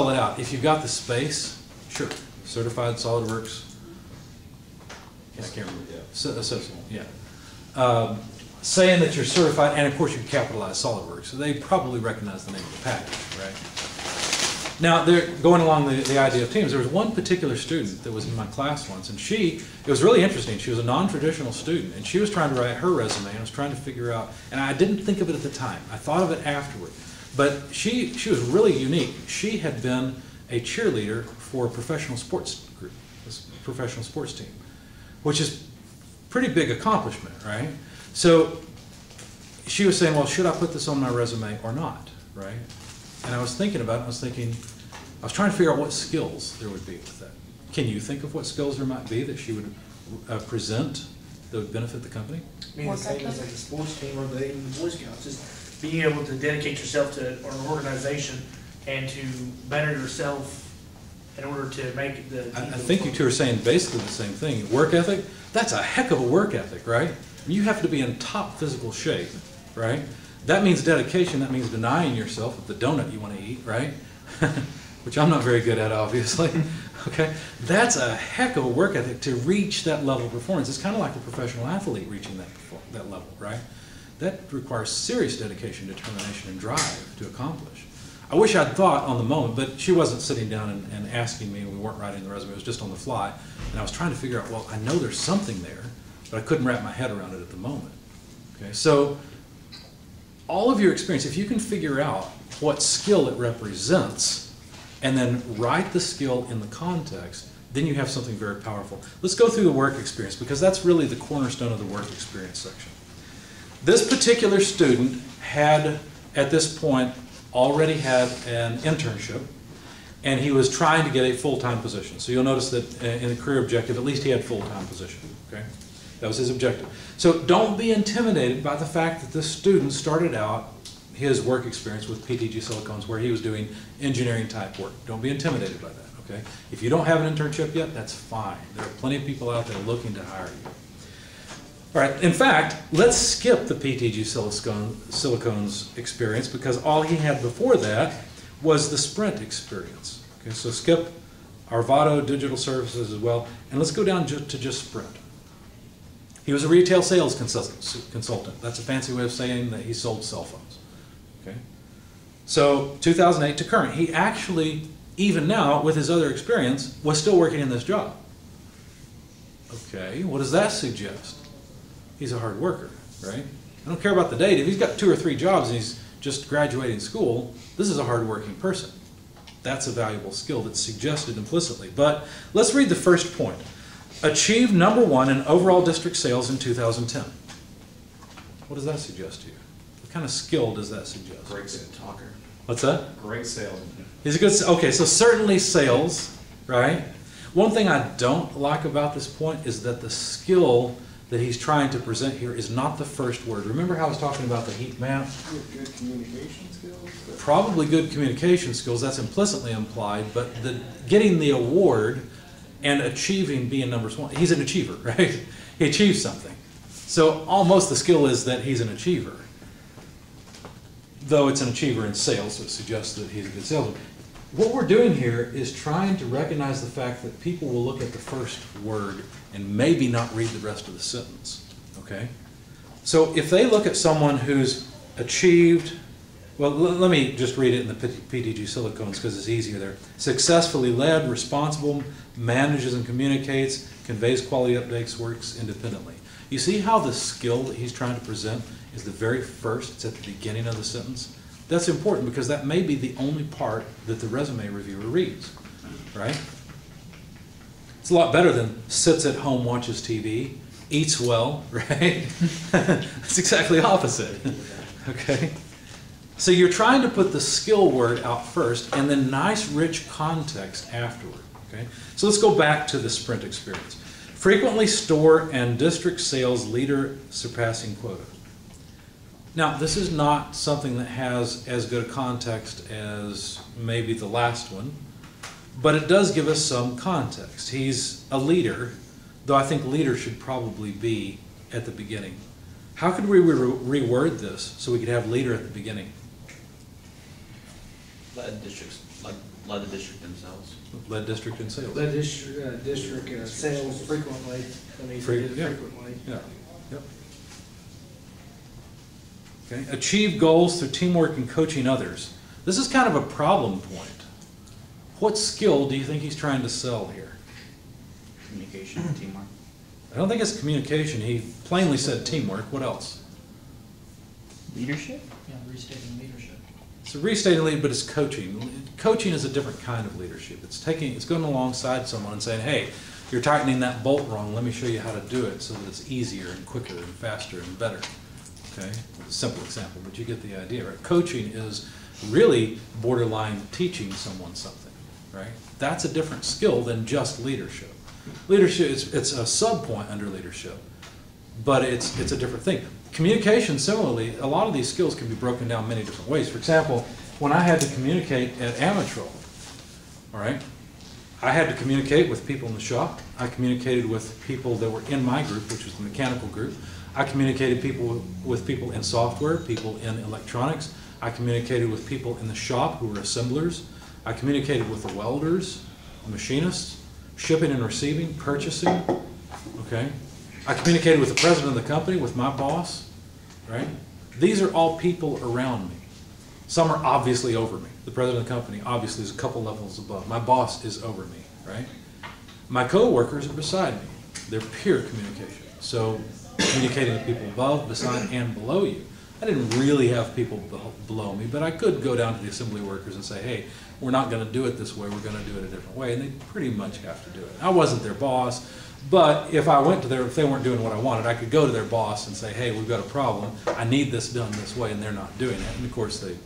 Spell it out. If you've got the space, sure. Certified SolidWorks. I can't remember. Associate, yeah. Saying that you're certified, and of course you can capitalize SolidWorks, so they probably recognize the name of the package, right? Now, they're going along the idea of teams. There was one particular student that was in my class once, and it was really interesting. She was a non-traditional student, and she was trying to write her resume, and I was trying to figure out, and I didn't think of it at the time. I thought of it afterward. But she was really unique. She had been a cheerleader for a professional sports group, a professional sports team, which is pretty big accomplishment, right? So she was saying, well, should I put this on my resume or not, right? And I was thinking about it, I was trying to figure out what skills there would be with that. Can you think of what skills there might be that she would present that would benefit the company? I mean, the same as like a sports team or the Boy Scouts, just being able to dedicate yourself to an organization and to better yourself in order to make the team. I think you two are saying basically the same thing. Work ethic, that's a heck of a work ethic, right? You have to be in top physical shape, right? That means dedication, that means denying yourself of the donut you want to eat, right? Which I'm not very good at, obviously. Okay, that's a heck of a work ethic to reach that level of performance. It's kind of like a professional athlete reaching that level, right? That requires serious dedication, determination, and drive to accomplish. I wish I'd thought on the moment, but she wasn't sitting down and asking me, and we weren't writing the resume, it was just on the fly. And I was trying to figure out, well, I know there's something there, but I couldn't wrap my head around it at the moment. Okay, so all of your experience, if you can figure out what skill it represents, and then write the skill in the context, then you have something very powerful. Let's go through the work experience, because that's really the cornerstone of the work experience section. This particular student had, at this point, already had an internship, and he was trying to get a full-time position. So you'll notice that in the career objective, at least he had full-time position, okay? That was his objective. So don't be intimidated by the fact that this student started out his work experience with PTG Silicones where he was doing engineering type work. Don't be intimidated by that, okay? If you don't have an internship yet, that's fine. There are plenty of people out there looking to hire you. All right, in fact, let's skip the PTG Silicones experience because all he had before that was the Sprint experience. Okay, so skip Arvado Digital Services as well, and let's go down to just Sprint. He was a retail sales consultant. That's a fancy way of saying that he sold cell phones. Okay, so 2008 to current, he actually, even now with his other experience, was still working in this job. Okay, what does that suggest? He's a hard worker, right? I don't care about the date. If he's got 2 or 3 jobs and he's just graduating school, this is a hard-working person. That's a valuable skill that's suggested implicitly. But let's read the first point. Achieved #1 in overall district sales in 2010. What does that suggest to you? What kind of skill does that suggest? Great talker. What's that? Great salesman. He's a good, okay, so certainly sales, right? One thing I don't like about this point is that the skill that he's trying to present here is not the first word. Remember how I was talking about the heat map? Good communication skills? Probably good communication skills, that's implicitly implied, but getting the award and achieving being #1, he's an achiever, right? He achieves something. So almost the skill is that he's an achiever. Though it's an achiever in sales, so it suggests that he's a good salesman. What we're doing here is trying to recognize the fact that people will look at the first word and maybe not read the rest of the sentence, okay? So if they look at someone who's achieved, well, let me just read it in the PTG Silicones because it's easier there. Successfully led, responsible, manages and communicates, conveys quality updates, works independently. You see how the skill that he's trying to present is the very first, it's at the beginning of the sentence? That's important because that may be the only part that the resume reviewer reads, right? It's a lot better than sits at home, watches TV, eats well, right? It's exactly opposite, okay? So you're trying to put the skill word out first and then nice rich context afterward, okay? So let's go back to the Sprint experience. Frequently store and district sales leader surpassing quota. Now, this is not something that has as good a context as maybe the last one, but it does give us some context. He's a leader, though I think leader should probably be at the beginning. How could we reword this so we could have leader at the beginning? Led districts, like Led the district themselves. Led district in sales. The district sales frequently, I mean, they did Yeah. frequently. Yeah, yep. Okay, achieve goals through teamwork and coaching others. This is kind of a problem point. What skill do you think he's trying to sell here? Communication and teamwork. I don't think it's communication. He plainly said teamwork. What else? Leadership? Yeah, restating leadership. It's a restating lead, but it's coaching. Coaching is a different kind of leadership. It's going alongside someone and saying, hey, you're tightening that bolt wrong. Let me show you how to do it so that it's easier and quicker and faster and better. Okay, a simple example, but you get the idea, right? Coaching is really borderline teaching someone something, right? That's a different skill than just leadership. Leadership, it's a sub-point under leadership, but it's a different thing. Communication, similarly, a lot of these skills can be broken down many different ways. For example, when I had to communicate at Amatrol, all right, I had to communicate with people in the shop. I communicated with people that were in my group, which was the mechanical group. I communicated with people in software, people in electronics. I communicated with people in the shop who were assemblers. I communicated with the welders, machinists, shipping and receiving, purchasing, okay? I communicated with the president of the company, with my boss, right? These are all people around me. Some are obviously over me. The president of the company obviously is a couple levels above. My boss is over me, right? My co-workers are beside me. They're peer communication. So communicating with people above, beside, and below you. I didn't really have people below me, but I could go down to the assembly workers and say, hey, we're not going to do it this way, we're going to do it a different way, and they pretty much have to do it. I wasn't their boss, but if I went to if they weren't doing what I wanted, I could go to their boss and say, hey, we've got a problem, I need this done this way, and they're not doing it, and of course it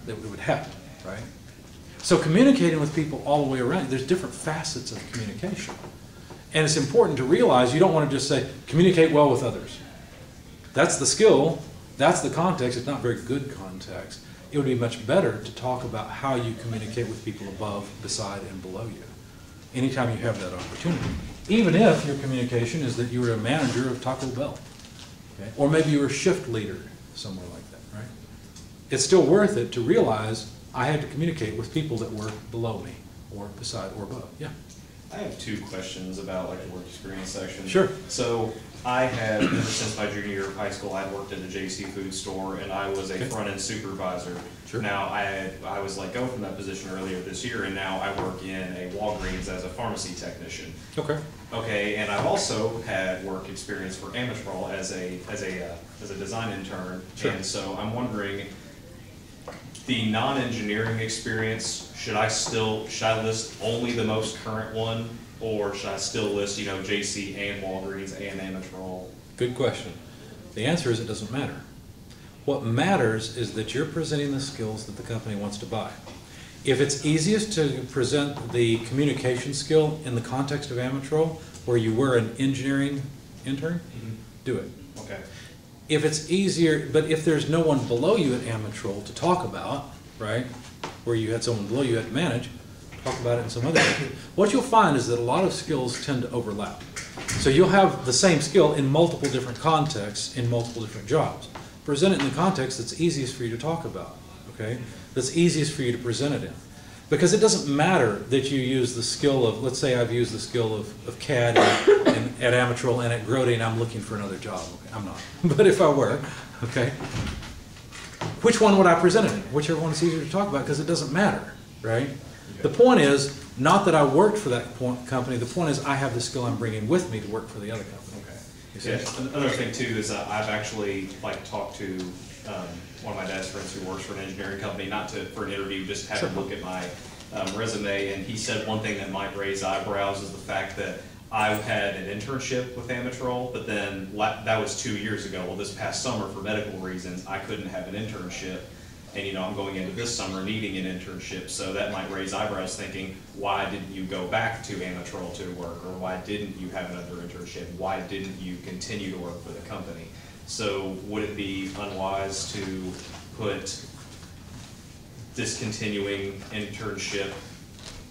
would happen, right? So communicating with people all the way around, there's different facets of communication. And it's important to realize you don't want to just say, communicate well with others. That's the skill, that's the context, it's not very good context. It would be much better to talk about how you communicate with people above, beside, and below you. Anytime you have that opportunity. Even if your communication is that you were a manager of Taco Bell. Okay? Or maybe you were a shift leader somewhere like that, right? It's still worth it to realize I had to communicate with people that were below me, or beside, or above. Yeah. I have two questions about like the work experience section. Sure. So I had, ever since my junior year of high school, I had worked at the JC food store and I was a front-end supervisor. Sure. Now I was let go from that position earlier this year, and now I work in a Walgreens as a pharmacy technician. Okay. Okay, and I've also had work experience for Amatrol as a design intern. Sure. And so I'm wondering, the non-engineering experience, should I list only the most current one, or should I still list, JC and Walgreens and Amatrol? Good question. The answer is it doesn't matter. What matters is that you're presenting the skills that the company wants to buy. If it's easiest to present the communication skill in the context of Amatrol, where you were an engineering intern, do it. Okay. If it's easier, but if there's no one below you at Amatrol to talk about, right, where you had someone below you had to manage, talk about it in some other way. What you'll find is that a lot of skills tend to overlap. So you'll have the same skill in multiple different contexts, in multiple different jobs. Present it in the context that's easiest for you to talk about, okay? That's easiest for you to present it in. Because it doesn't matter that you use the skill of, let's say I've used the skill of CAD at Amatrol and at Grody, and I'm looking for another job. Okay, I'm not. But if I were, okay, which one would I present it in? Whichever one is easier to talk about, because it doesn't matter, right? Okay. The point is, not that I worked for that company, the point is I have the skill I'm bringing with me to work for the other company. Okay. Yeah, another thing too is I've actually talked to one of my dad's friends who works for an engineering company, not for an interview, just had him look at my resume, and he said one thing that might raise eyebrows is the fact that I had an internship with Amatrol, but then that was 2 years ago. Well, this past summer, for medical reasons, I couldn't have an internship, and I'm going into this summer needing an internship, so that might raise eyebrows thinking, why didn't you go back to Amatrol to work, or why didn't you have another internship? Why didn't you continue to work for the company? So would it be unwise to put discontinuing internship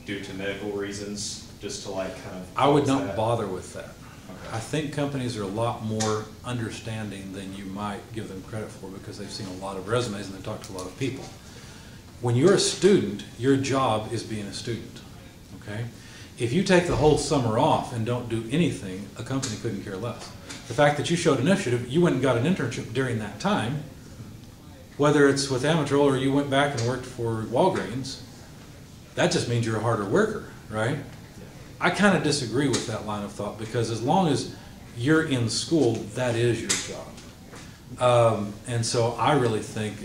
due to medical reasons, just to kind of... I would not bother with that. Okay. I think companies are a lot more understanding than you might give them credit for, because they've seen a lot of resumes and they've talked to a lot of people. When you're a student, your job is being a student, okay? If you take the whole summer off and don't do anything, a company couldn't care less. The fact that you showed initiative, you went and got an internship during that time, whether it's with Amatrol or you went back and worked for Walgreens, that just means you're a harder worker, right? I kind of disagree with that line of thought, because as long as you're in school, that is your job. And so I really think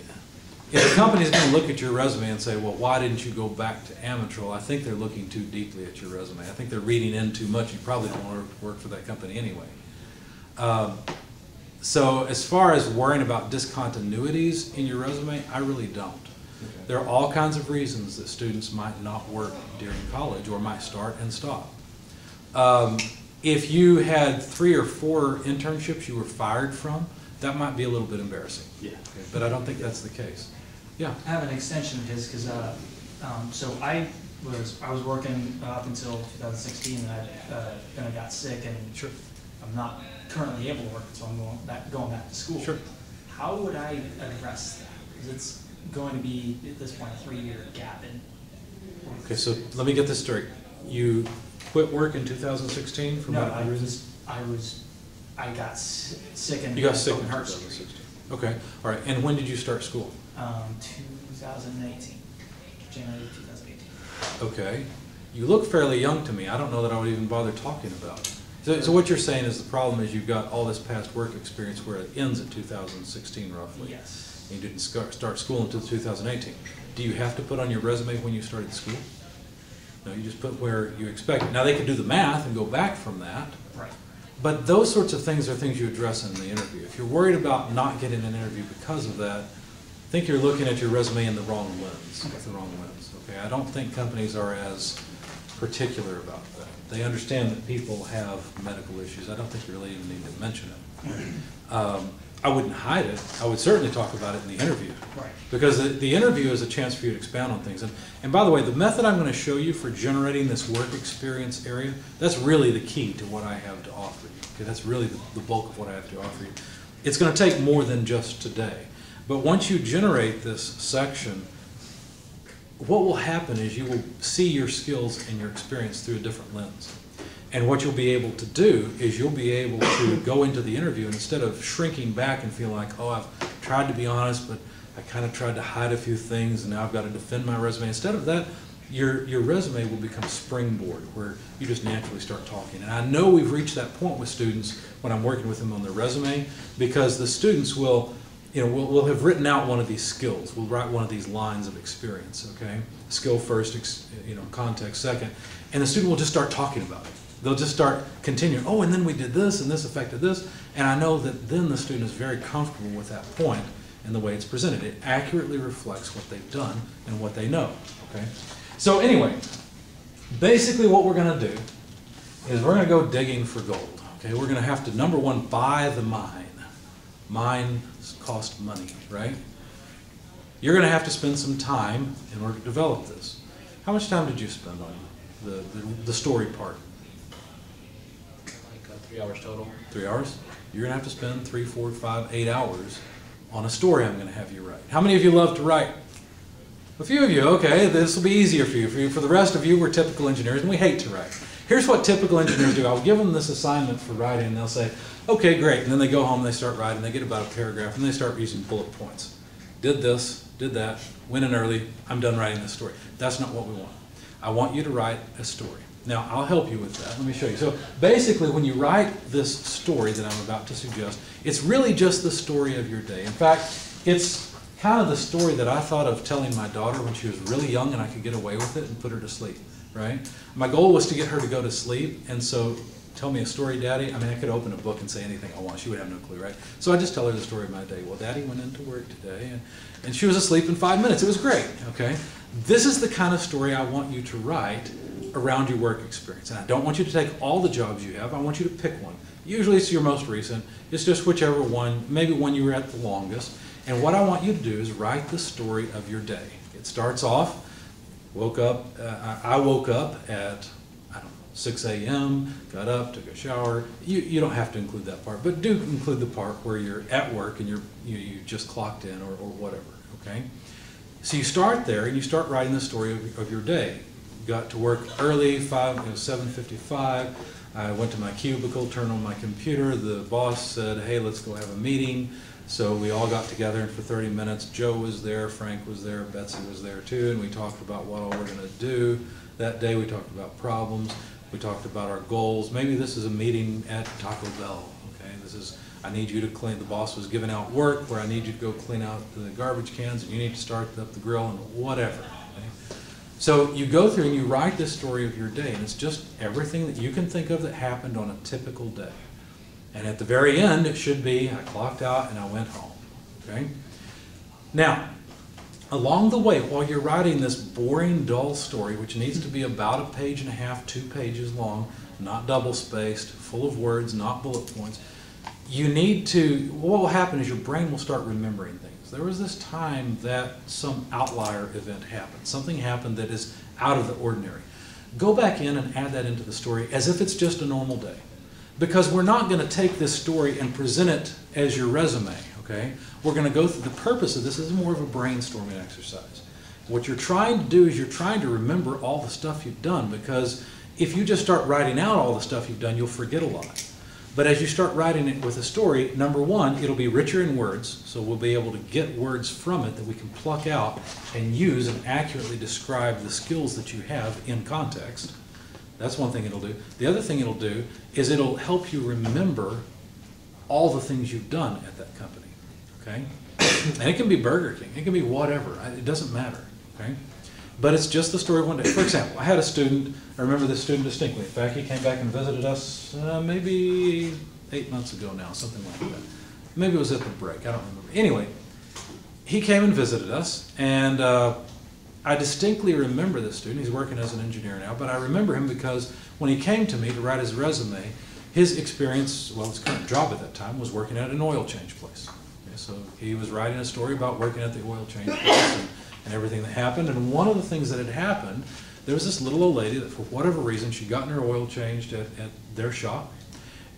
if a company is going to look at your resume and say, well, why didn't you go back to Amatrol? I think they're looking too deeply at your resume. I think they're reading in too much. You probably don't want to work for that company anyway. So as far as worrying about discontinuities in your resume, I really don't. There are all kinds of reasons that students might not work during college or might start and stop. If you had 3 or 4 internships you were fired from, that might be a little bit embarrassing. Yeah. Okay, but I don't think that's the case. Yeah. I have an extension of his because so I was working up until 2016, and then I got sick, and Sure. I'm not currently able to work, so I'm going back to school. Sure. How would I address that? Because it's going to be at this point a 3-year gap in. Okay, so let me get this straight. You quit work in 2016 for No, medical reasons? I got sick and You got sick in open heart 2016. Okay, all right. And when did you start school? 2018, January 2018. Okay. You look fairly young to me. I don't know that I would even bother talking about it. So what you're saying is the problem is you've got all this past work experience where it ends at 2016 roughly. Yes. And you didn't start school until 2018. Do you have to put on your resume when you started school? No, you just put where you expect. Now they could do the math and go back from that. Right. But those sorts of things are things you address in the interview. If you're worried about not getting an interview because of that, I think you're looking at your resume in the wrong lens, with the wrong lens. Okay, I don't think companies are as particular about that. They understand that people have medical issues. I don't think you really even need to mention it. I wouldn't hide it. I would certainly talk about it in the interview. Right. Because the interview is a chance for you to expound on things. And by the way, the method I'm going to show you for generating this work experience area, that's really the key to what I have to offer you. Okay, that's really the bulk of what I have to offer you. It's going to take more than just today. But once you generate this section, what will happen is you will see your skills and your experience through a different lens. And what you'll be able to do is you'll be able to go into the interview, and instead of shrinking back and feel like, oh, I've tried to be honest, but I kind of tried to hide a few things, and now I've got to defend my resume. Instead of that, your resume will become a springboard where you just naturally start talking. And I know we've reached that point with students when I'm working with them on their resume, because the students will have written out one of these skills. We'll write one of these lines of experience, okay? Skill first, context second. And the student will just start talking about it. They'll just start continuing, oh, and then we did this, and this affected this. And I know that then the student is very comfortable with that point and the way it's presented. It accurately reflects what they've done and what they know, okay? So anyway, basically what we're going to do is we're going to go digging for gold, okay? We're going to have to, number one, buy the mine. Mines cost money, right? You're going to have to spend some time in order to develop this. How much time did you spend on the story part? 3 hours total. 3 hours? You're going to have to spend 3, 4, 5, 8 hours on a story I'm going to have you write. How many of you love to write? A few of you, okay, this will be easier for you. For the rest of you, we're typical engineers and we hate to write. Here's what typical engineers do. I'll give them this assignment for writing and they'll say, okay, great. And then they go home, they start writing, they get about a paragraph, and they start using bullet points. Did this, did that, went in early, I'm done writing this story. That's not what we want. I want you to write a story. Now, I'll help you with that. Let me show you. So basically, when you write this story that I'm about to suggest, it's really just the story of your day. In fact, it's kind of the story that I thought of telling my daughter when she was really young and I could get away with it and put her to sleep, right? My goal was to get her to go to sleep, and so tell me a story, Daddy. I mean, I could open a book and say anything I want. She would have no clue, right? So I just tell her the story of my day. Well, Daddy went into work today, and she was asleep in 5 minutes. It was great, okay? This is the kind of story I want you to write around your work experience. And I don't want you to take all the jobs you have. I want you to pick one. Usually it's your most recent. It's just whichever one, maybe one you were at the longest. And what I want you to do is write the story of your day. It starts off, I woke up at, 6 a.m., got up, took a shower. You don't have to include that part, but do include the part where you're at work and you just clocked in or whatever, okay? So you start there and you start writing the story of your day. Got to work early, 7:55. I went to my cubicle, turned on my computer. The boss said, hey, let's go have a meeting. So we all got together, and for 30 minutes, Joe was there, Frank was there, Betsy was there too, and we talked about what all we're going to do. That day we talked about problems, we talked about our goals. Maybe this is a meeting at Taco Bell, okay? This is, I need you to clean, the boss was giving out work where I need you to go clean out the garbage cans, and you need to start up the grill and whatever, okay? So you go through and you write this story of your day, and it's just everything that you can think of that happened on a typical day. And at the very end, it should be, I clocked out and I went home, okay? Now, along the way, while you're writing this boring, dull story, which needs to be about a page and a half, 2 pages long, not double-spaced, full of words, not bullet points, you need to, what will happen is your brain will start remembering things. There was this time that some outlier event happened. Something happened that is out of the ordinary. Go back in and add that into the story as if it's just a normal day. Because we're not going to take this story and present it as your resume, okay? We're going to go through, the purpose of this is more of a brainstorming exercise. What you're trying to do is you're trying to remember all the stuff you've done, because if you just start writing out all the stuff you've done, you'll forget a lot. But as you start writing it with a story, number one, it'll be richer in words, so we'll be able to get words from it that we can pluck out and use and accurately describe the skills that you have in context. That's one thing it'll do. The other thing it'll do is it'll help you remember all the things you've done at that company, okay? And it can be Burger King, it can be whatever, it doesn't matter, okay? But it's just the story of one day. For example, I had a student, I remember this student distinctly. In fact, he came back and visited us maybe 8 months ago now, something like that. Maybe it was at the break, I don't remember. Anyway, he came and visited us, and I distinctly remember this student. He's working as an engineer now, but I remember him because when he came to me to write his resume, his experience, well, his current job at that time was working at an oil change place. Okay, so he was writing a story about working at the oil change place and everything that happened. And one of the things that had happened, there was this little old lady that for whatever reason, she'd gotten her oil changed at their shop.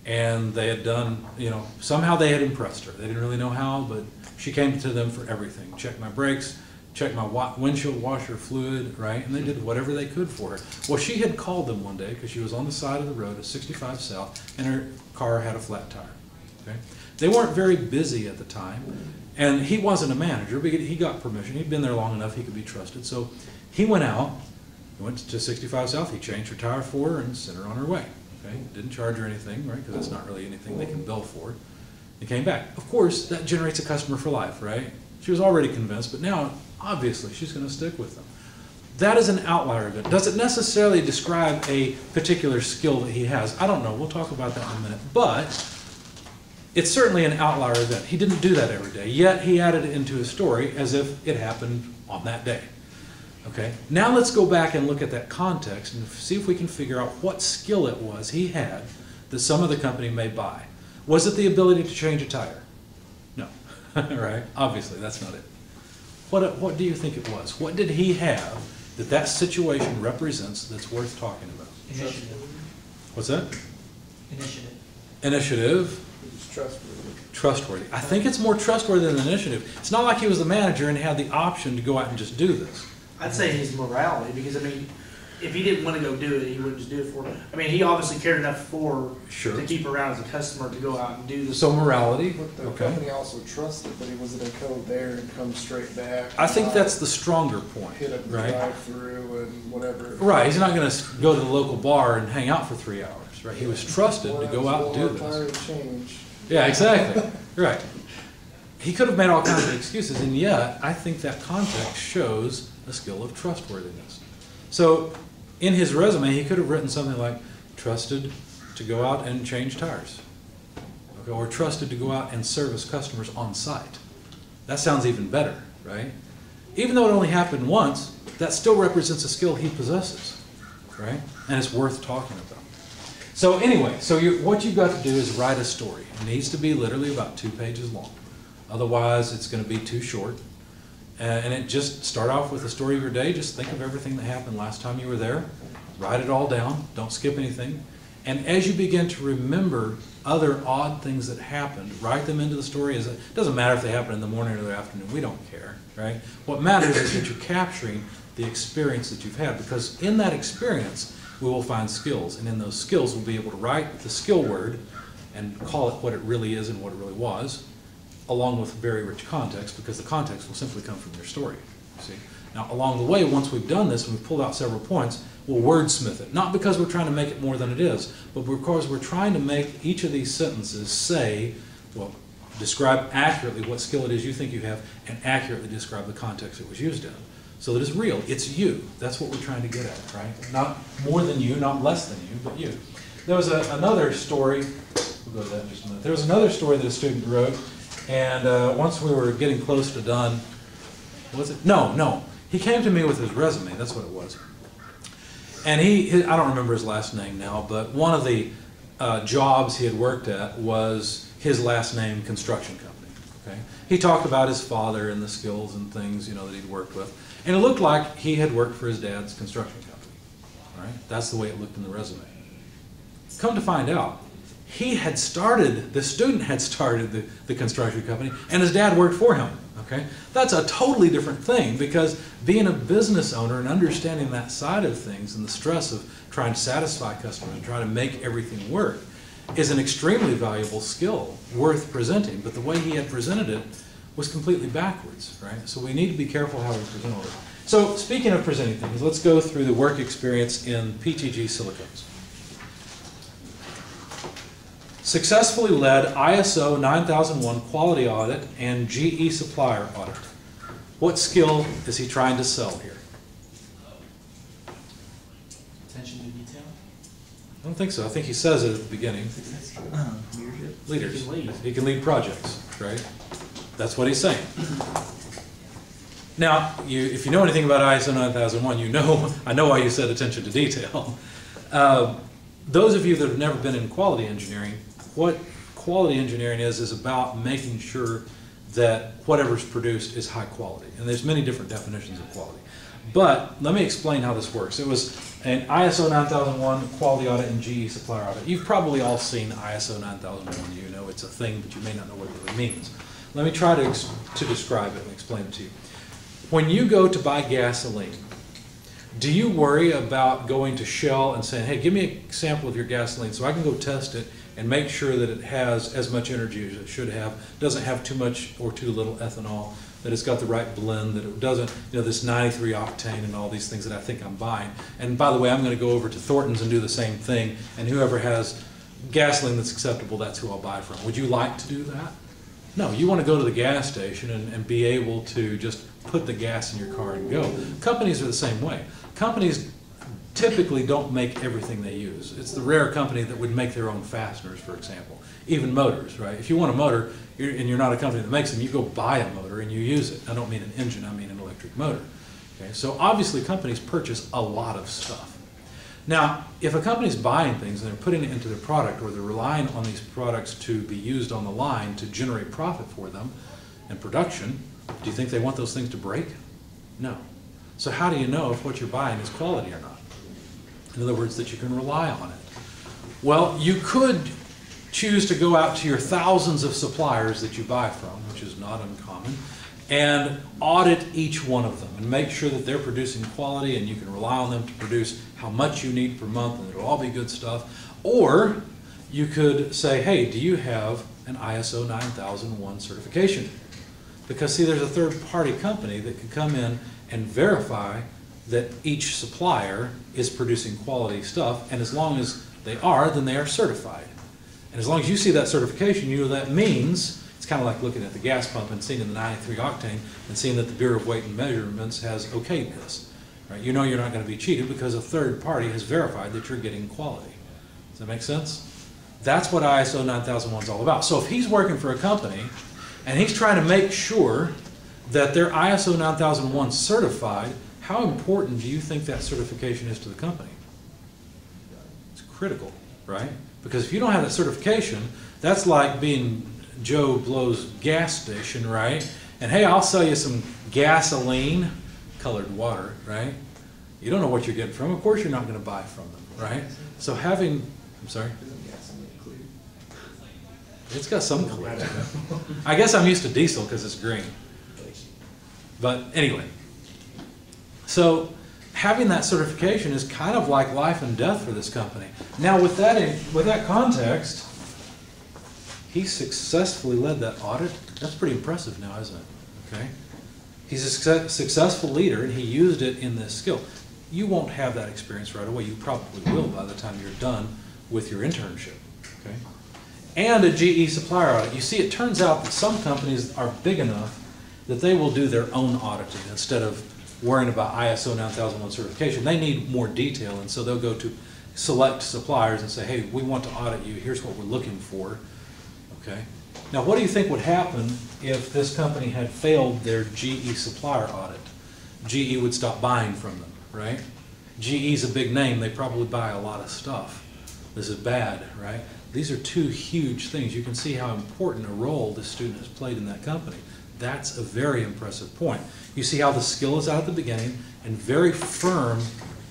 And they had done, you know, somehow they had impressed her. They didn't really know how, but she came to them for everything. Check my brakes, check my windshield washer fluid, right? And they did whatever they could for her. Well, she had called them one day because she was on the side of the road at 65 South and her car had a flat tire, okay? They weren't very busy at the time, and he wasn't a manager, but he got permission. He'd been there long enough he could be trusted. So he went out, he went to 65 South, he changed her tire for her and sent her on her way, okay? Didn't charge her anything, right? Because that's not really anything they can bill for. He came back. Of course, that generates a customer for life, right? She was already convinced, but now, obviously, she's going to stick with them. That is an outlier event. Does it necessarily describe a particular skill that he has? I don't know. We'll talk about that in a minute. But it's certainly an outlier event. He didn't do that every day, yet he added it into his story as if it happened on that day. Okay? Now let's go back and look at that context and see if we can figure out what skill it was he had that some of the company may buy. Was it the ability to change a tire? No. Right? Obviously, that's not it. What do you think it was? What did he have that situation represents that's worth talking about? Initiative. What's that? Initiative. Initiative. It's trustworthy. Trustworthy. I think it's more trustworthy than initiative. It's not like he was the manager and had the option to go out and just do this. I'd say his morality, because I mean, if he didn't want to go do it, he wouldn't just do it for him. I mean, he obviously cared enough for Sure. to keep around as a customer to go out and do this. So morality, But the okay. company also trusted that he was in a code there and come straight back. I think that's the stronger point, Hit a right? drive-through and whatever. Right, he's not going to go to the local bar and hang out for 3 hours, right? He was trusted to go out and do this. Change. Yeah, exactly. Right. He could have made all kinds of excuses, and yet I think that context shows a skill of trustworthiness. So in his resume, he could have written something like, trusted to go out and change tires, okay, or trusted to go out and service customers on site. That sounds even better, right? Even though it only happened once, that still represents a skill he possesses, right? And it's worth talking about. So anyway, what you've got to do is write a story. It needs to be literally about 2 pages long. Otherwise, it's going to be too short. And it just start off with the story of your day. Just think of everything that happened last time you were there. Write it all down. Don't skip anything. And as you begin to remember other odd things that happened, write them into the story. It doesn't matter if they happen in the morning or the afternoon. We don't care, right? What matters is that you're capturing the experience that you've had, because in that experience, we will find skills. And in those skills, we'll be able to write the skill word and call it what it really is and what it really was, along with very rich context, because the context will simply come from your story. See? Now, along the way, once we've done this and we've pulled out several points, we'll wordsmith it. Not because we're trying to make it more than it is, but because we're trying to make each of these sentences say, well, describe accurately what skill it is you think you have, and accurately describe the context it was used in. So that it's real. It's you. That's what we're trying to get at, right? Not more than you, not less than you, but you. There was another story. We'll go to that in just a minute. There was another story that a student wrote, and once we were getting close to done, was it? No. He came to me with his resume. That's what it was. And I don't remember his last name now, but one of the jobs he had worked at was his last name construction company. Okay? He talked about his father and the skills and things, that he'd worked with. And it looked like he had worked for his dad's construction company. Right? That's the way it looked in the resume. Come to find out, the student had started the construction company, and his dad worked for him. Okay? That's a totally different thing, because being a business owner and understanding that side of things and the stress of trying to satisfy customers and trying to make everything work is an extremely valuable skill worth presenting. But the way he had presented it was completely backwards, right? So we need to be careful how we present all this. So speaking of presenting things, let's go through the work experience in PTG Silicones. Successfully led ISO 9001 quality audit and GE supplier audit. What skill is he trying to sell here? Attention to detail. I don't think so. I think he says it at the beginning. Leadership. Leaders. He can lead. He can lead projects, right? That's what he's saying. Now, if you know anything about ISO 9001, I know why you said attention to detail. Those of you that have never been in quality engineering, what quality engineering is about making sure that whatever's produced is high quality. And there's many different definitions of quality. But let me explain how this works. It was an ISO 9001 quality audit and GE supplier audit. You've probably all seen ISO 9001. You know it's a thing, but you may not know what it really means. Let me try to describe it and explain it to you. When you go to buy gasoline, do you worry about going to Shell and saying, hey, give me a sample of your gasoline so I can go test it and make sure that it has as much energy as it should have, doesn't have too much or too little ethanol, that it's got the right blend, that it doesn't, this 93 octane and all these things that I think I'm buying. And by the way, I'm going to go over to Thornton's and do the same thing, and whoever has gasoline that's acceptable, that's who I'll buy from. Would you like to do that? No, you want to go to the gas station and be able to just put the gas in your car and go. Companies are the same way. Companies typically don't make everything they use. It's the rare company that would make their own fasteners, for example. Even motors, right? If you want a motor, and you're not a company that makes them, you go buy a motor and you use it. I don't mean an engine, I mean an electric motor. Okay? So obviously companies purchase a lot of stuff. Now, if a company's buying things and they're putting it into their product, or they're relying on these products to be used on the line to generate profit for them and production, do you think they want those things to break? No. So how do you know if what you're buying is quality or not? In other words, that you can rely on it. Well, you could choose to go out to your thousands of suppliers that you buy from, which is not uncommon, and audit each one of them and make sure that they're producing quality and you can rely on them to produce how much you need per month and it'll all be good stuff. Or you could say, hey, do you have an ISO 9001 certification? Because see, there's a third-party company that can come in and verify that each supplier is producing quality stuff, and as long as they are, then they are certified. And as long as you see that certification, you know that means, it's kind of like looking at the gas pump and seeing the 93 octane and seeing that the Bureau of Weight and Measurements has okayed this. Right? You know you're not going to be cheated because a third party has verified that you're getting quality. Does that make sense? That's what ISO 9001 is all about. So if he's working for a company and he's trying to make sure that they're ISO 9001 certified, how important do you think that certification is to the company? It's critical, right? Because if you don't have that certification, that's like being Joe Blow's gas station, right? And hey, I'll sell you some gasoline, colored water, right? You don't know what you're getting from them. Of course you're not going to buy from them, right? So having I'm sorry? Doesn't gas on it clear? It's got some clear. I guess I'm used to diesel because it's green. But anyway, so having that certification is kind of like life and death for this company. Now with that context, he successfully led that audit. That's pretty impressive now, isn't it? Okay. He's a successful leader, and he used it in this skill. You won't have that experience right away. You probably will by the time you're done with your internship. Okay. And a GE supplier audit. You see, it turns out that some companies are big enough that they will do their own auditing instead of worrying about ISO 9001 certification. They need more detail, and so they'll go to select suppliers and say, hey, we want to audit you. Here's what we're looking for. Okay. Now, what do you think would happen if this company had failed their GE supplier audit? GE would stop buying from them, right? GE's a big name. They probably buy a lot of stuff. This is bad, right? These are two huge things. You can see how important a role this student has played in that company. That's a very impressive point. You see how the skill is out at the beginning and very firm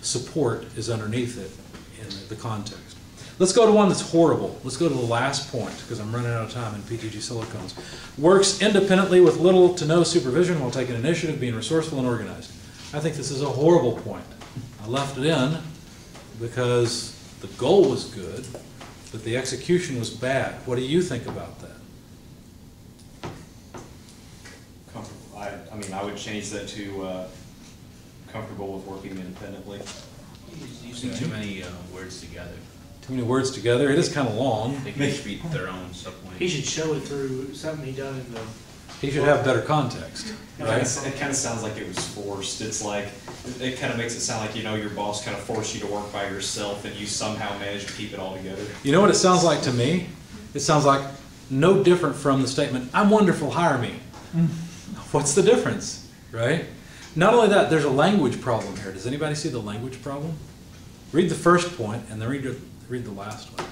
support is underneath it in the context. Let's go to one that's horrible. Let's go to the last point because I'm running out of time in PTG Silicones. Works independently with little to no supervision while taking initiative, being resourceful and organized. I think this is a horrible point. I left it in because the goal was good, but the execution was bad. What do you think about that? Comfortable. I mean, I would change that to comfortable with working independently. Using too many words together. Too many words together. It is kind of long. They can each be their own subpoint. He should show it through something he done in the. He should have better context, right? It kind of sounds like it was forced. It's like, it kind of makes it sound like, you know, your boss kind of forced you to work by yourself and you somehow managed to keep it all together. You know what it sounds like to me? It sounds like no different from the statement, I'm wonderful, hire me. What's the difference, right? Not only that, there's a language problem here. Does anybody see the language problem? Read the first point and then read the last one.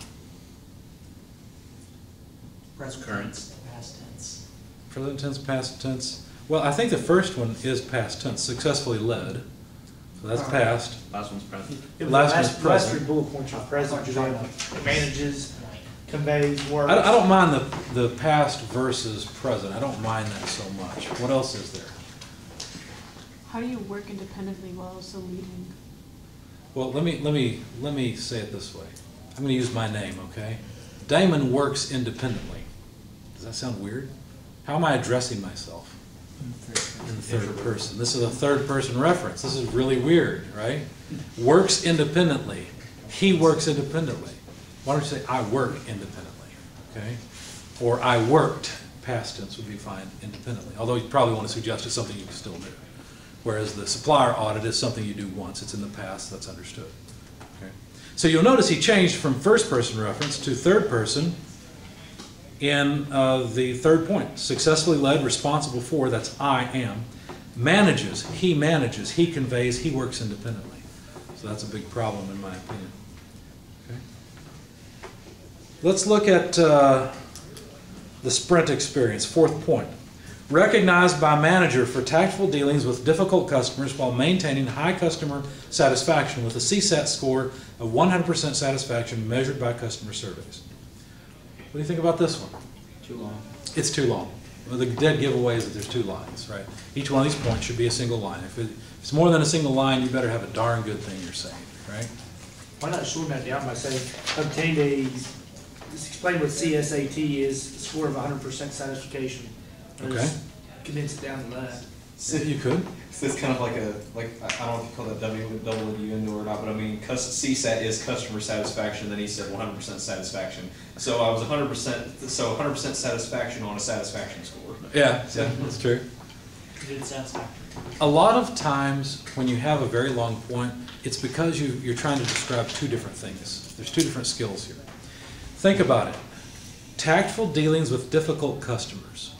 Present Current. tense, past tense. Present tense, past tense. Well, I think the first one is past tense, successfully led. So that's past. Last one's present. It was Last the one's last present. three bullet points are present, you're talking about manages, conveys, works. I don't mind the past versus present. I don't mind that so much. What else is there? How do you work independently while also leading? Well, let me say it this way. I'm going to use my name, okay? Damon works independently. Does that sound weird? How am I addressing myself? In the third person. This is a third person reference. This is really weird, right? Works independently. He works independently. Why don't you say, I work independently, okay? Or I worked, past tense would be fine, independently. Although you probably want to suggest it's something you can still do. Whereas the supplier audit is something you do once. It's in the past. That's understood. Okay. So you'll notice he changed from first person reference to third person in the third point. Successfully led, responsible for, that's I am. Manages, he conveys, he works independently. So that's a big problem in my opinion. Okay. Let's look at the sprint experience, fourth point. Recognized by manager for tactful dealings with difficult customers while maintaining high customer satisfaction with a CSAT score of 100% satisfaction measured by customer surveys. What do you think about this one? Too long. It's too long. Well, the dead giveaway is that there's 2 lines, right? Each one of these points should be a single line. If it's more than a single line, you better have a darn good thing you're saying, right? Why not shorten that down by saying, obtained just explain what CSAT is, a score of 100% satisfaction. Or Okay. just condense it down to that. If you could. So it's kind of like I don't know if you call that WWN or not, but I mean, CSAT is customer satisfaction, then he said 100% satisfaction. So I was 100% satisfaction on a satisfaction score. Yeah, that's true. Good satisfactory. A lot of times when you have a very long point, it's because you're trying to describe 2 different things. There's 2 different skills here. Think about it. Tactful dealings with difficult customers.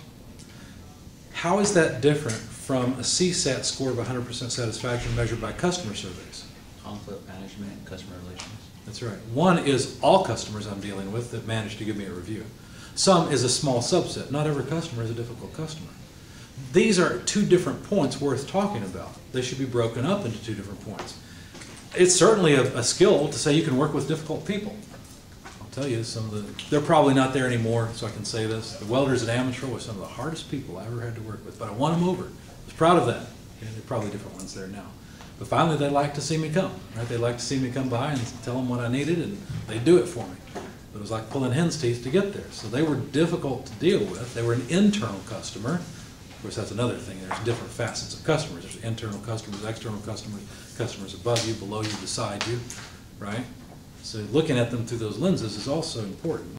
How is that different from a CSAT score of 100% satisfaction measured by customer surveys? Conflict management and customer relations. That's right. One is all customers I'm dealing with that manage to give me a review. Some is a small subset. Not every customer is a difficult customer. These are 2 different points worth talking about. They should be broken up into 2 different points. It's certainly a skill to say you can work with difficult people. tell you, they're probably not there anymore, so I can say this. The welders at Amateur were some of the hardest people I ever had to work with, but I won them over. I was proud of that. Okay, there are probably different ones there now. But finally, they'd like to see me come, right? They'd like to see me come by and tell them what I needed, and they'd do it for me. But it was like pulling hen's teeth to get there. So they were difficult to deal with. They were an internal customer. Of course, that's another thing. There's different facets of customers. There's internal customers, external customers, customers above you, below you, beside you, right? So looking at them through those lenses is also important.